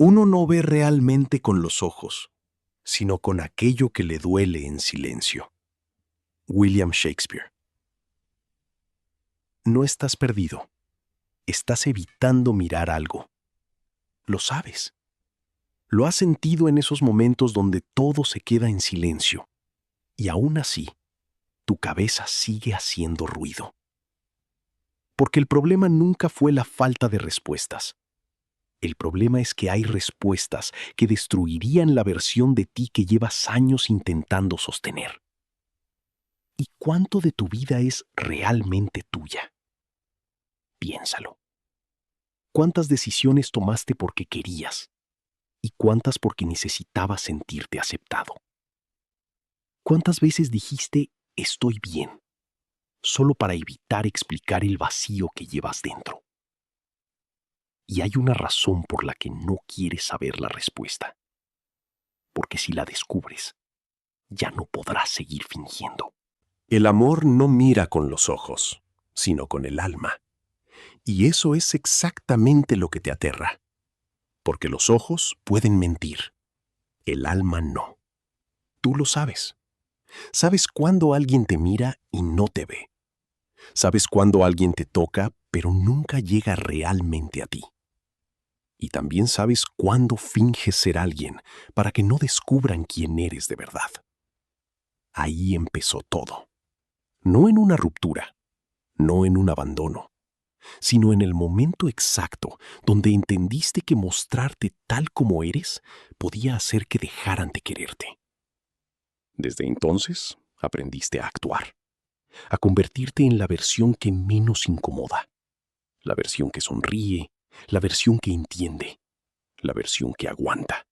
Uno no ve realmente con los ojos, sino con aquello que le duele en silencio. William Shakespeare. No estás perdido. Estás evitando mirar algo. Lo sabes. Lo has sentido en esos momentos donde todo se queda en silencio. Y aún así, tu cabeza sigue haciendo ruido. Porque el problema nunca fue la falta de respuestas. El problema es que hay respuestas que destruirían la versión de ti que llevas años intentando sostener. ¿Y cuánto de tu vida es realmente tuya? Piénsalo. ¿Cuántas decisiones tomaste porque querías? ¿Y cuántas porque necesitabas sentirte aceptado? ¿Cuántas veces dijiste estoy bien, solo para evitar explicar el vacío que llevas dentro? Y hay una razón por la que no quieres saber la respuesta. Porque si la descubres, ya no podrás seguir fingiendo. El amor no mira con los ojos, sino con el alma. Y eso es exactamente lo que te aterra. Porque los ojos pueden mentir, el alma no. Tú lo sabes. Sabes cuándo alguien te mira y no te ve. Sabes cuándo alguien te toca, pero nunca llega realmente a ti. Y también sabes cuándo finges ser alguien para que no descubran quién eres de verdad. Ahí empezó todo. No en una ruptura, no en un abandono, sino en el momento exacto donde entendiste que mostrarte tal como eres podía hacer que dejaran de quererte. Desde entonces, aprendiste a actuar, a convertirte en la versión que menos incomoda, la versión que sonríe, la versión que entiende, la versión que aguanta.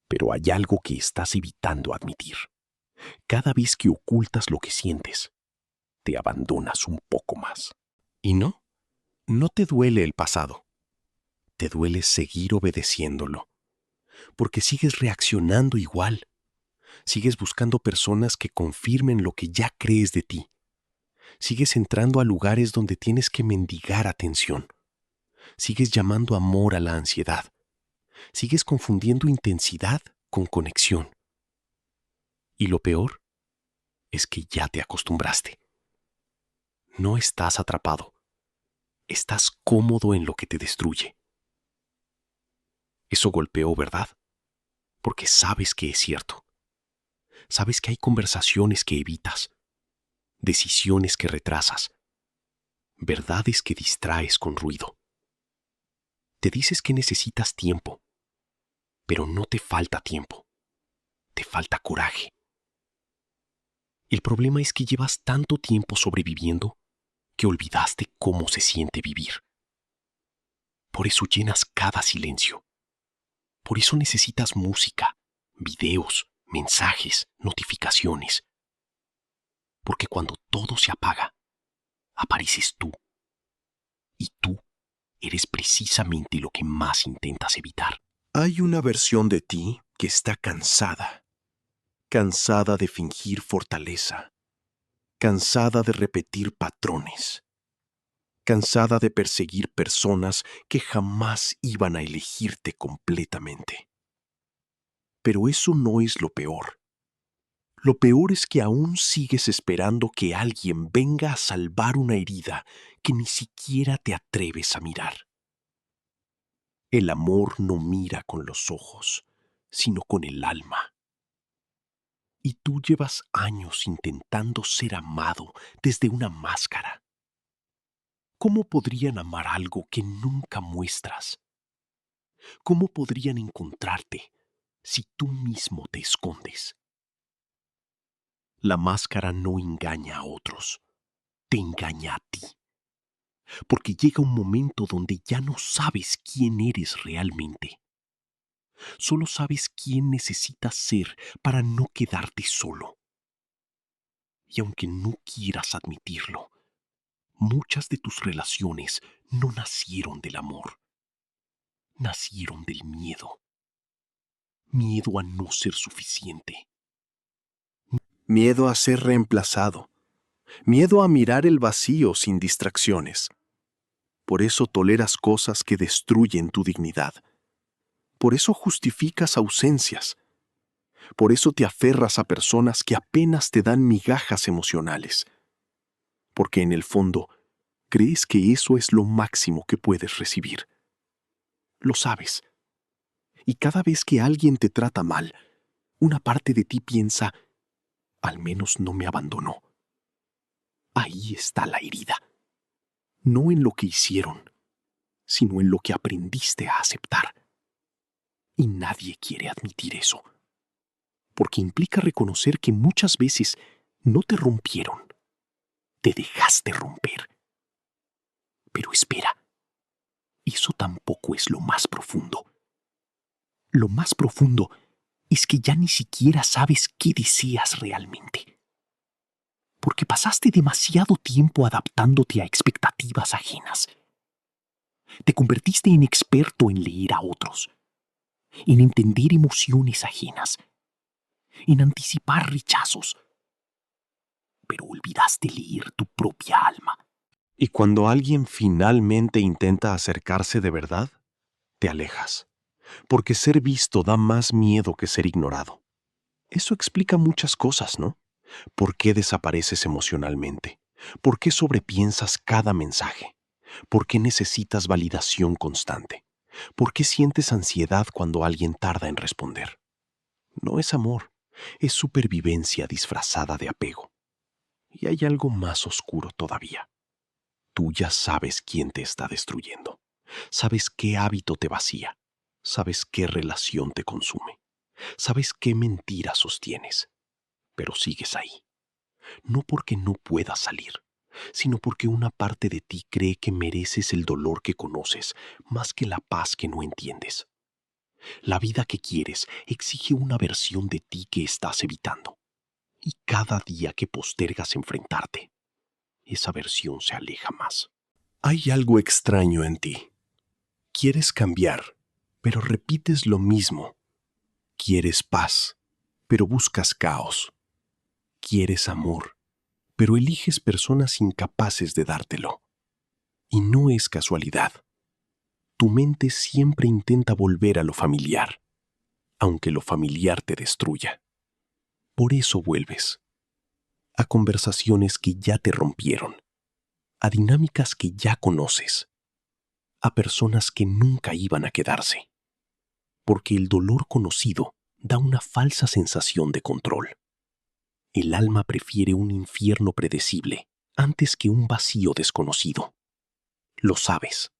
Pero hay algo que estás evitando admitir. Cada vez que ocultas lo que sientes, te abandonas un poco más. Y no te duele el pasado. Te duele seguir obedeciéndolo, porque sigues reaccionando igual. Sigues buscando personas que confirmen lo que ya crees de ti. Sigues entrando a lugares donde tienes que mendigar atención. Sigues llamando amor a la ansiedad. Sigues confundiendo intensidad con conexión. Y lo peor es que ya te acostumbraste. No estás atrapado. Estás cómodo en lo que te destruye. Eso golpeó, ¿verdad? Porque sabes que es cierto. Sabes que hay conversaciones que evitas, decisiones que retrasas, verdades que distraes con ruido. Te dices que necesitas tiempo, pero no te falta tiempo. Te falta coraje. El problema es que llevas tanto tiempo sobreviviendo que olvidaste cómo se siente vivir. Por eso llenas cada silencio. Por eso necesitas música, videos, mensajes, notificaciones. Porque cuando todo se apaga, apareces tú. Y tú eres precisamente lo que más intentas evitar. Hay una versión de ti que está cansada. Cansada de fingir fortaleza. Cansada de repetir patrones. Cansada de perseguir personas que jamás iban a elegirte completamente. Pero eso no es lo peor. Lo peor es que aún sigues esperando que alguien venga a salvar una herida que ni siquiera te atreves a mirar. El amor no mira con los ojos, sino con el alma. Y tú llevas años intentando ser amado desde una máscara. ¿Cómo podrían amar algo que nunca muestras? ¿Cómo podrían encontrarte si tú mismo te escondes? La máscara no engaña a otros, te engaña a ti. Porque llega un momento donde ya no sabes quién eres realmente. Solo sabes quién necesitas ser para no quedarte solo. Y aunque no quieras admitirlo, muchas de tus relaciones no nacieron del amor. Nacieron del miedo. Miedo a no ser suficiente. Miedo a ser reemplazado. Miedo a mirar el vacío sin distracciones. Por eso toleras cosas que destruyen tu dignidad. Por eso justificas ausencias. Por eso te aferras a personas que apenas te dan migajas emocionales. Porque en el fondo, crees que eso es lo máximo que puedes recibir. Lo sabes. Y cada vez que alguien te trata mal, una parte de ti piensa, al menos no me abandonó. Ahí está la herida. No en lo que hicieron, sino en lo que aprendiste a aceptar. Y nadie quiere admitir eso, porque implica reconocer que muchas veces no te rompieron, te dejaste romper. Pero espera, eso tampoco es lo más profundo. Lo más profundo es que ya ni siquiera sabes qué deseas realmente. Porque pasaste demasiado tiempo adaptándote a expectativas ajenas. Te convertiste en experto en leer a otros, en entender emociones ajenas, en anticipar rechazos, pero olvidaste leer tu propia alma. Y cuando alguien finalmente intenta acercarse de verdad, te alejas, porque ser visto da más miedo que ser ignorado. Eso explica muchas cosas, ¿no? ¿Por qué desapareces emocionalmente? ¿Por qué sobrepiensas cada mensaje? ¿Por qué necesitas validación constante? ¿Por qué sientes ansiedad cuando alguien tarda en responder? No es amor, es supervivencia disfrazada de apego. Y hay algo más oscuro todavía. Tú ya sabes quién te está destruyendo. Sabes qué hábito te vacía. Sabes qué relación te consume. Sabes qué mentira sostienes. Pero sigues ahí. No porque no puedas salir, sino porque una parte de ti cree que mereces el dolor que conoces más que la paz que no entiendes. La vida que quieres exige una versión de ti que estás evitando. Y cada día que postergas enfrentarte, esa versión se aleja más. Hay algo extraño en ti. Quieres cambiar, pero repites lo mismo. Quieres paz, pero buscas caos. Quieres amor, pero eliges personas incapaces de dártelo. Y no es casualidad. Tu mente siempre intenta volver a lo familiar, aunque lo familiar te destruya. Por eso vuelves a conversaciones que ya te rompieron, a dinámicas que ya conoces, a personas que nunca iban a quedarse, porque el dolor conocido da una falsa sensación de control. El alma prefiere un infierno predecible antes que un vacío desconocido. Lo sabes.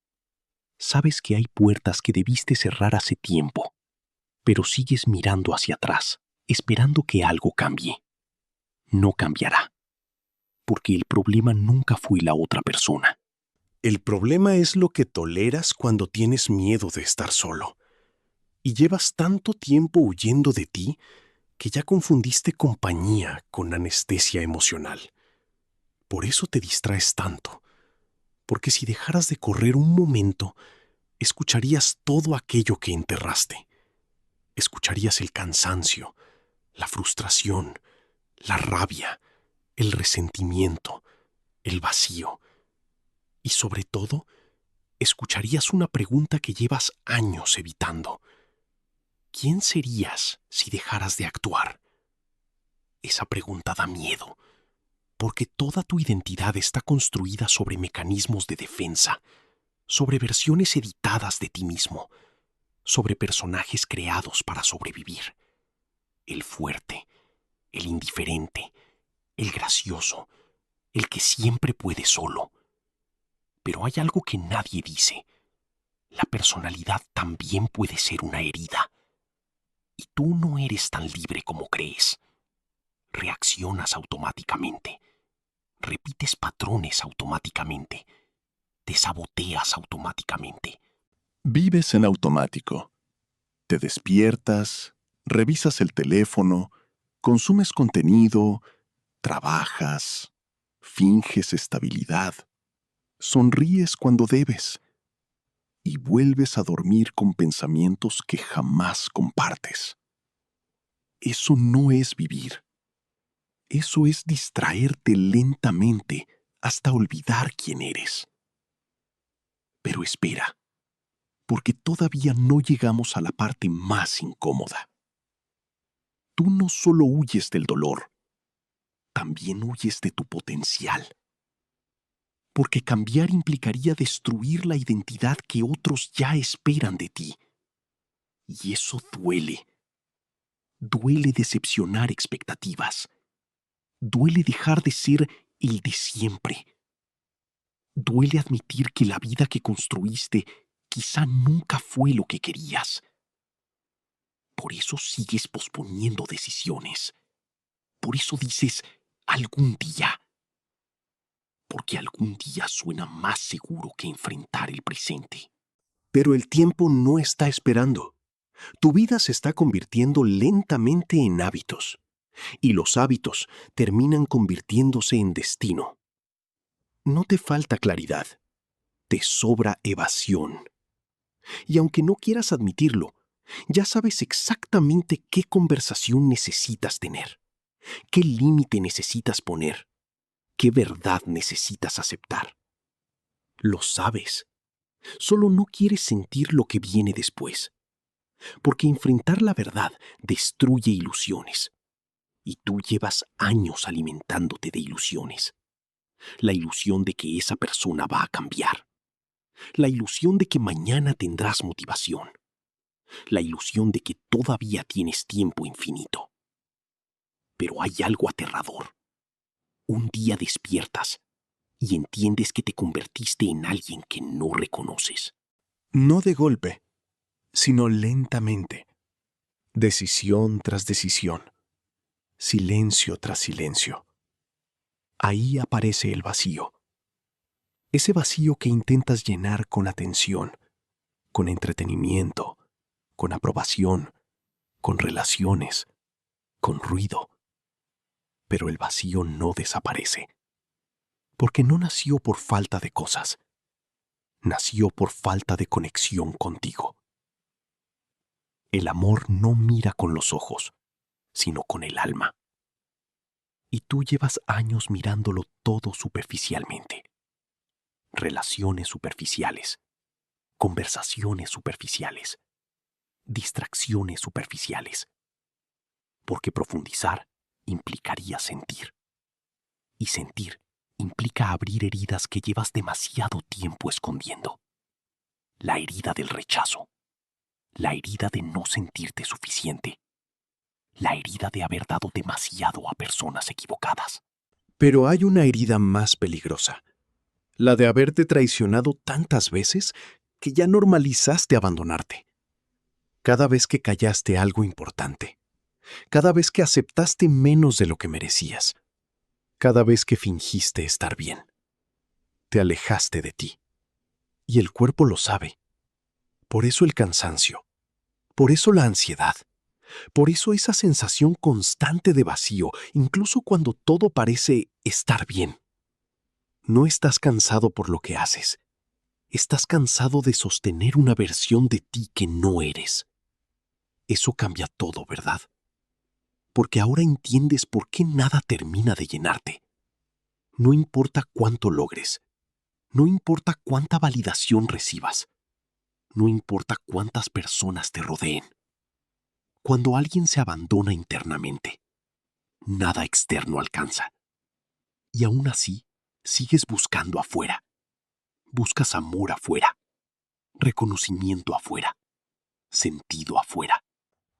Sabes que hay puertas que debiste cerrar hace tiempo, pero sigues mirando hacia atrás, esperando que algo cambie. No cambiará, porque el problema nunca fue la otra persona. El problema es lo que toleras cuando tienes miedo de estar solo. Y llevas tanto tiempo huyendo de ti que ya confundiste compañía con anestesia emocional. Por eso te distraes tanto, porque si dejaras de correr un momento, escucharías todo aquello que enterraste. Escucharías el cansancio, la frustración, la rabia, el resentimiento, el vacío. Y sobre todo, escucharías una pregunta que llevas años evitando. ¿Quién serías si dejaras de actuar? Esa pregunta da miedo, porque toda tu identidad está construida sobre mecanismos de defensa, sobre versiones editadas de ti mismo, sobre personajes creados para sobrevivir. El fuerte, el indiferente, el gracioso, el que siempre puede solo. Pero hay algo que nadie dice. La personalidad también puede ser una herida. Y tú no eres tan libre como crees. Reaccionas automáticamente. Repites patrones automáticamente. Te saboteas automáticamente. Vives en automático. Te despiertas, revisas el teléfono, consumes contenido, trabajas, finges estabilidad, sonríes cuando debes y vuelves a dormir con pensamientos que jamás compartes. Eso no es vivir. Eso es distraerte lentamente hasta olvidar quién eres. Pero espera, porque todavía no llegamos a la parte más incómoda. Tú no solo huyes del dolor, también huyes de tu potencial. Porque cambiar implicaría destruir la identidad que otros ya esperan de ti. Y eso duele. Duele decepcionar expectativas. Duele dejar de ser el de siempre. Duele admitir que la vida que construiste quizá nunca fue lo que querías. Por eso sigues posponiendo decisiones. Por eso dices algún día. Porque algún día suena más seguro que enfrentar el presente. Pero el tiempo no está esperando. Tu vida se está convirtiendo lentamente en hábitos. Y los hábitos terminan convirtiéndose en destino. No te falta claridad. Te sobra evasión. Y aunque no quieras admitirlo, ya sabes exactamente qué conversación necesitas tener, qué límite necesitas poner, qué verdad necesitas aceptar. Lo sabes. Solo no quieres sentir lo que viene después. Porque enfrentar la verdad destruye ilusiones. Y tú llevas años alimentándote de ilusiones. La ilusión de que esa persona va a cambiar. La ilusión de que mañana tendrás motivación. La ilusión de que todavía tienes tiempo infinito. Pero hay algo aterrador. Un día despiertas y entiendes que te convertiste en alguien que no reconoces. No de golpe, sino lentamente. Decisión tras decisión. Silencio tras silencio. Ahí aparece el vacío. Ese vacío que intentas llenar con atención, con entretenimiento, con aprobación, con relaciones, con ruido. Pero el vacío no desaparece. Porque no nació por falta de cosas. Nació por falta de conexión contigo. El amor no mira con los ojos, sino con el alma. Y tú llevas años mirándolo todo superficialmente. Relaciones superficiales, conversaciones superficiales, distracciones superficiales. Porque profundizar implicaría sentir. Y sentir implica abrir heridas que llevas demasiado tiempo escondiendo. La herida del rechazo. La herida de no sentirte suficiente. La herida de haber dado demasiado a personas equivocadas. Pero hay una herida más peligrosa. La de haberte traicionado tantas veces que ya normalizaste abandonarte. Cada vez que callaste algo importante. Cada vez que aceptaste menos de lo que merecías. Cada vez que fingiste estar bien. Te alejaste de ti. Y el cuerpo lo sabe. Por eso el cansancio. Por eso la ansiedad. Por eso esa sensación constante de vacío, incluso cuando todo parece estar bien. No estás cansado por lo que haces. Estás cansado de sostener una versión de ti que no eres. Eso cambia todo, ¿verdad? Porque ahora entiendes por qué nada termina de llenarte. No importa cuánto logres. No importa cuánta validación recibas. No importa cuántas personas te rodeen. Cuando alguien se abandona internamente, nada externo alcanza. Y aún así, sigues buscando afuera. Buscas amor afuera, reconocimiento afuera, sentido afuera,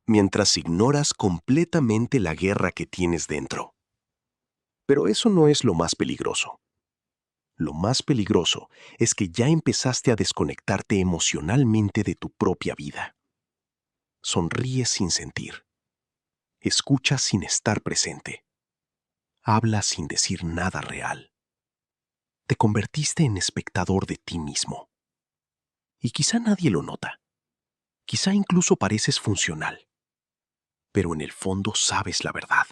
mientras ignoras completamente la guerra que tienes dentro. Pero eso no es lo más peligroso. Lo más peligroso es que ya empezaste a desconectarte emocionalmente de tu propia vida. Sonríes sin sentir. Escuchas sin estar presente. Hablas sin decir nada real. Te convertiste en espectador de ti mismo. Y quizá nadie lo nota. Quizá incluso pareces funcional. Pero en el fondo sabes la verdad.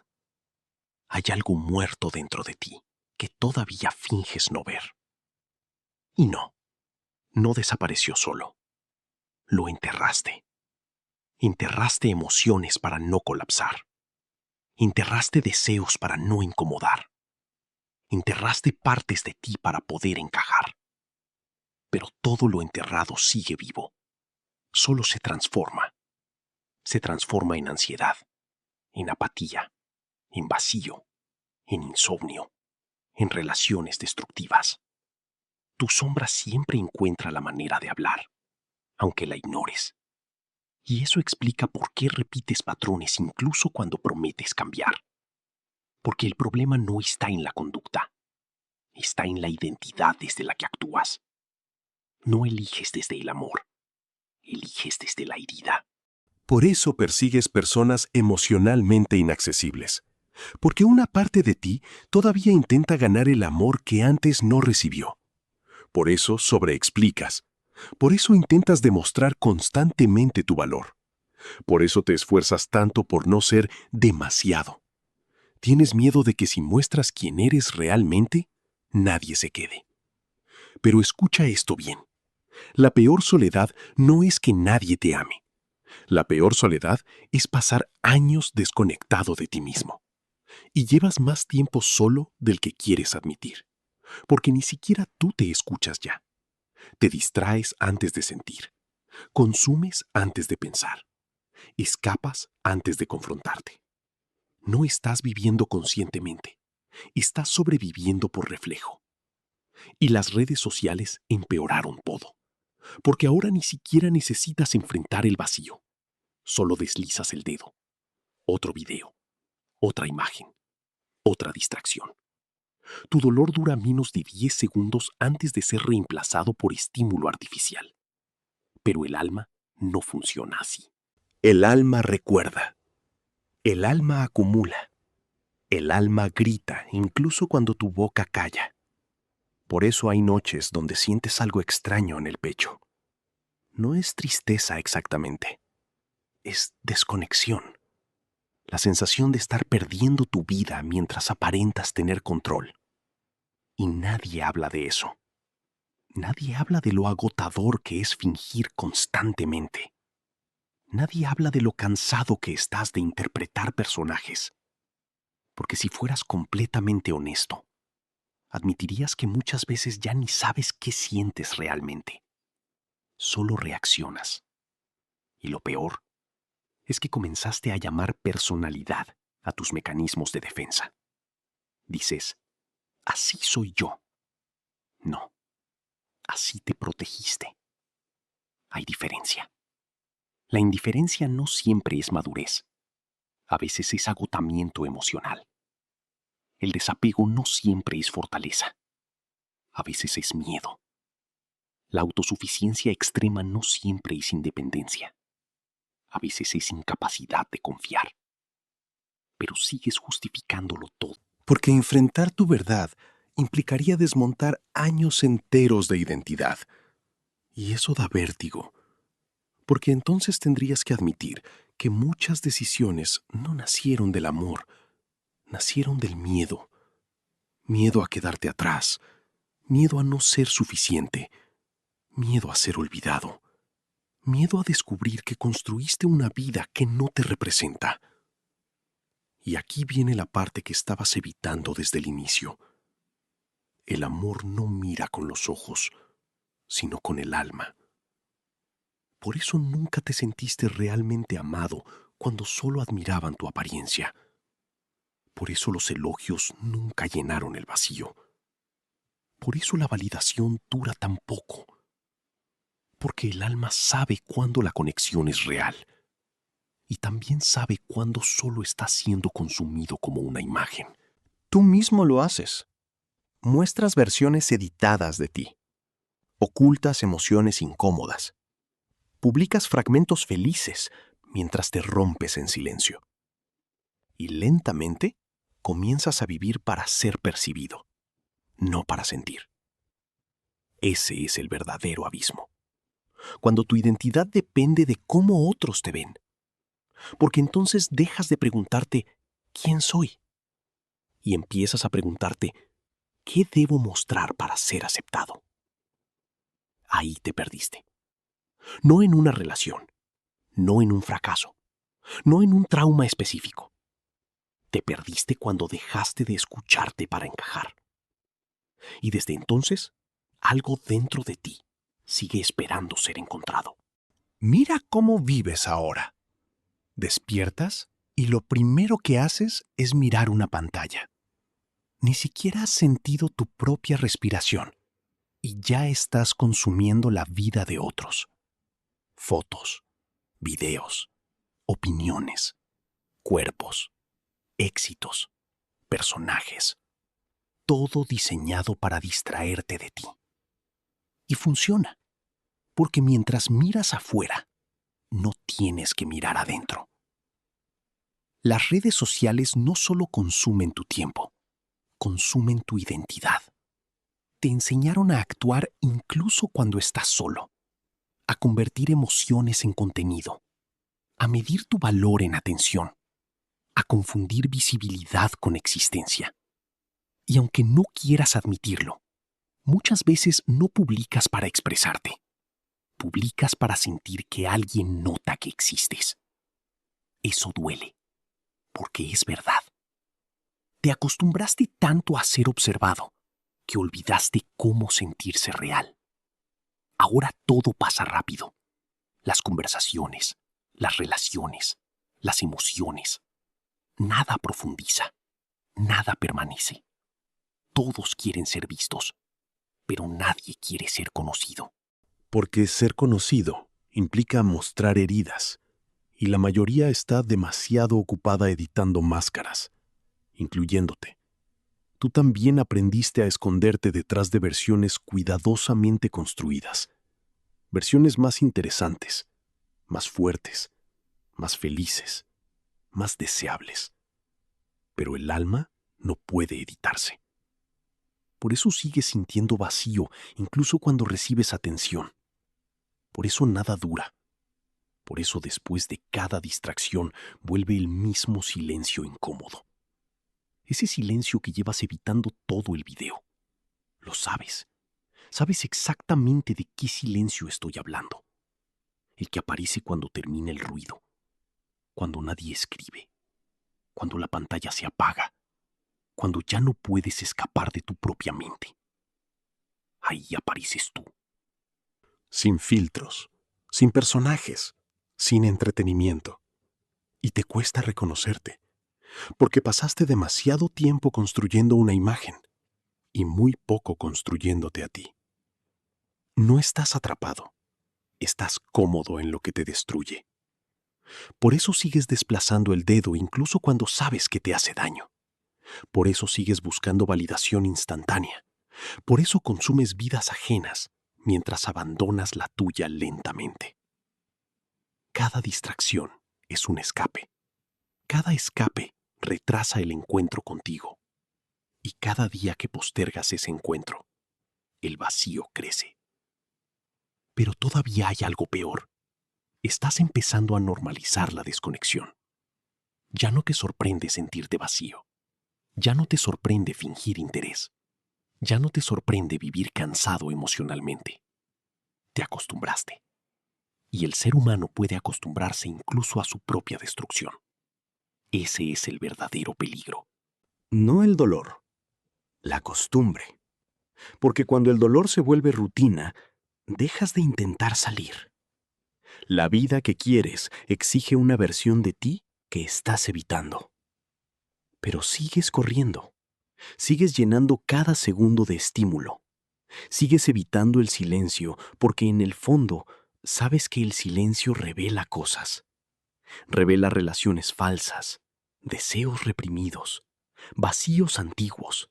Hay algo muerto dentro de ti que todavía finges no ver. Y no desapareció solo. Lo enterraste. Enterraste emociones para no colapsar. Enterraste deseos para no incomodar. Enterraste partes de ti para poder encajar. Pero todo lo enterrado sigue vivo. solo se transforma. Se transforma en ansiedad, en apatía, en vacío, en insomnio, en relaciones destructivas. Tu sombra siempre encuentra la manera de hablar, aunque la ignores. Y eso explica por qué repites patrones incluso cuando prometes cambiar. Porque el problema no está en la conducta, está en la identidad desde la que actúas. No eliges desde el amor, eliges desde la herida. Por eso persigues personas emocionalmente inaccesibles, porque una parte de ti todavía intenta ganar el amor que antes no recibió. Por eso sobreexplicas. Por eso intentas demostrar constantemente tu valor. Por eso te esfuerzas tanto por no ser demasiado. Tienes miedo de que si muestras quién eres realmente, nadie se quede. Pero escucha esto bien. La peor soledad no es que nadie te ame. La peor soledad es pasar años desconectado de ti mismo. Y llevas más tiempo solo del que quieres admitir, porque ni siquiera tú te escuchas ya. Te distraes antes de sentir, consumes antes de pensar, escapas antes de confrontarte. No estás viviendo conscientemente, estás sobreviviendo por reflejo. Y las redes sociales empeoraron todo, porque ahora ni siquiera necesitas enfrentar el vacío. Solo deslizas el dedo. Otro video, otra imagen, otra distracción. Tu dolor dura menos de 10 segundos antes de ser reemplazado por estímulo artificial. Pero el alma no funciona así. El alma recuerda. El alma acumula. El alma grita incluso cuando tu boca calla. Por eso hay noches donde sientes algo extraño en el pecho. No es tristeza exactamente. Es desconexión. La sensación de estar perdiendo tu vida mientras aparentas tener control. Y nadie habla de eso. Nadie habla de lo agotador que es fingir constantemente. Nadie habla de lo cansado que estás de interpretar personajes. Porque si fueras completamente honesto, admitirías que muchas veces ya ni sabes qué sientes realmente. Solo reaccionas. Y lo peor es que comenzaste a llamar personalidad a tus mecanismos de defensa. Dices, así soy yo. No, así te protegiste. Hay diferencia. La indiferencia no siempre es madurez. A veces es agotamiento emocional. El desapego no siempre es fortaleza. A veces es miedo. La autosuficiencia extrema no siempre es independencia. A veces es incapacidad de confiar. Pero sigues justificándolo todo. Porque enfrentar tu verdad implicaría desmontar años enteros de identidad. Y eso da vértigo. Porque entonces tendrías que admitir que muchas decisiones no nacieron del amor, nacieron del miedo. Miedo a quedarte atrás, miedo a no ser suficiente, miedo a ser olvidado, miedo a descubrir que construiste una vida que no te representa. Y aquí viene la parte que estabas evitando desde el inicio. El amor no mira con los ojos, sino con el alma. Por eso nunca te sentiste realmente amado cuando solo admiraban tu apariencia. Por eso los elogios nunca llenaron el vacío. Por eso la validación dura tan poco. Porque el alma sabe cuándo la conexión es real. Y también sabe cuándo solo está siendo consumido como una imagen. Tú mismo lo haces. Muestras versiones editadas de ti. Ocultas emociones incómodas. Publicas fragmentos felices mientras te rompes en silencio. Y lentamente comienzas a vivir para ser percibido, no para sentir. Ese es el verdadero abismo. Cuando tu identidad depende de cómo otros te ven. Porque entonces dejas de preguntarte ¿quién soy? Y empiezas a preguntarte ¿qué debo mostrar para ser aceptado? Ahí te perdiste. No en una relación, no en un fracaso, no en un trauma específico. Te perdiste cuando dejaste de escucharte para encajar. Y desde entonces, algo dentro de ti sigue esperando ser encontrado. Mira cómo vives ahora. Despiertas y lo primero que haces es mirar una pantalla. Ni siquiera has sentido tu propia respiración y ya estás consumiendo la vida de otros. Fotos, videos, opiniones, cuerpos, éxitos, personajes, todo diseñado para distraerte de ti. Y funciona, porque mientras miras afuera, no tienes que mirar adentro. Las redes sociales no solo consumen tu tiempo, consumen tu identidad. Te enseñaron a actuar incluso cuando estás solo, a convertir emociones en contenido, a medir tu valor en atención, a confundir visibilidad con existencia. Y aunque no quieras admitirlo, muchas veces no publicas para expresarte. Publicas para sentir que alguien nota que existes. Eso duele, porque es verdad. Te acostumbraste tanto a ser observado que olvidaste cómo sentirse real. Ahora todo pasa rápido. Las conversaciones, las relaciones, las emociones. Nada profundiza, nada permanece. Todos quieren ser vistos, pero nadie quiere ser conocido. Porque ser conocido implica mostrar heridas, y la mayoría está demasiado ocupada editando máscaras, incluyéndote. Tú también aprendiste a esconderte detrás de versiones cuidadosamente construidas, versiones más interesantes, más fuertes, más felices, más deseables. Pero el alma no puede editarse. Por eso sigues sintiendo vacío incluso cuando recibes atención. Por eso nada dura. Por eso después de cada distracción vuelve el mismo silencio incómodo. Ese silencio que llevas evitando todo el video. Lo sabes. Sabes exactamente de qué silencio estoy hablando. El que aparece cuando termina el ruido. Cuando nadie escribe. Cuando la pantalla se apaga. Cuando ya no puedes escapar de tu propia mente. Ahí apareces tú. Sin filtros, sin personajes, sin entretenimiento. Y te cuesta reconocerte, porque pasaste demasiado tiempo construyendo una imagen y muy poco construyéndote a ti. No estás atrapado, estás cómodo en lo que te destruye. Por eso sigues desplazando el dedo incluso cuando sabes que te hace daño. Por eso sigues buscando validación instantánea. Por eso consumes vidas ajenas mientras abandonas la tuya lentamente. Cada distracción es un escape. Cada escape retrasa el encuentro contigo. Y cada día que postergas ese encuentro, el vacío crece. Pero todavía hay algo peor. Estás empezando a normalizar la desconexión. Ya no te sorprende sentirte vacío. Ya no te sorprende fingir interés. Ya no te sorprende vivir cansado emocionalmente. Te acostumbraste. Y el ser humano puede acostumbrarse incluso a su propia destrucción. Ese es el verdadero peligro. No el dolor, la costumbre. Porque cuando el dolor se vuelve rutina, dejas de intentar salir. La vida que quieres exige una versión de ti que estás evitando. Pero sigues corriendo. Sigues llenando cada segundo de estímulo. Sigues evitando el silencio porque en el fondo sabes que el silencio revela cosas. Revela relaciones falsas, deseos reprimidos, vacíos antiguos,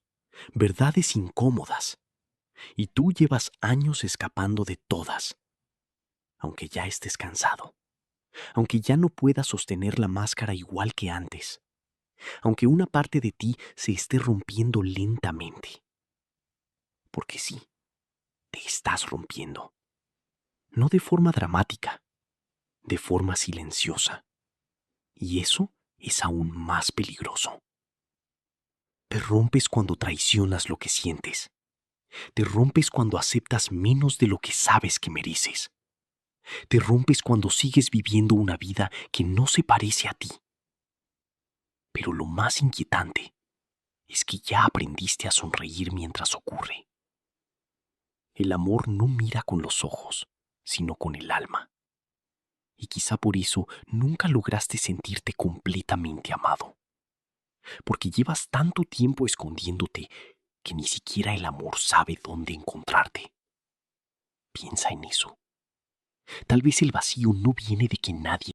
verdades incómodas. Y tú llevas años escapando de todas. Aunque ya estés cansado. Aunque ya no puedas sostener la máscara igual que antes. Aunque una parte de ti se esté rompiendo lentamente. Porque sí, te estás rompiendo. No de forma dramática, de forma silenciosa. Y eso es aún más peligroso. Te rompes cuando traicionas lo que sientes. Te rompes cuando aceptas menos de lo que sabes que mereces. Te rompes cuando sigues viviendo una vida que no se parece a ti. Pero lo más inquietante es que ya aprendiste a sonreír mientras ocurre. El amor no mira con los ojos, sino con el alma. Y quizá por eso nunca lograste sentirte completamente amado. Porque llevas tanto tiempo escondiéndote que ni siquiera el amor sabe dónde encontrarte. Piensa en eso. Tal vez el vacío no viene de que nadie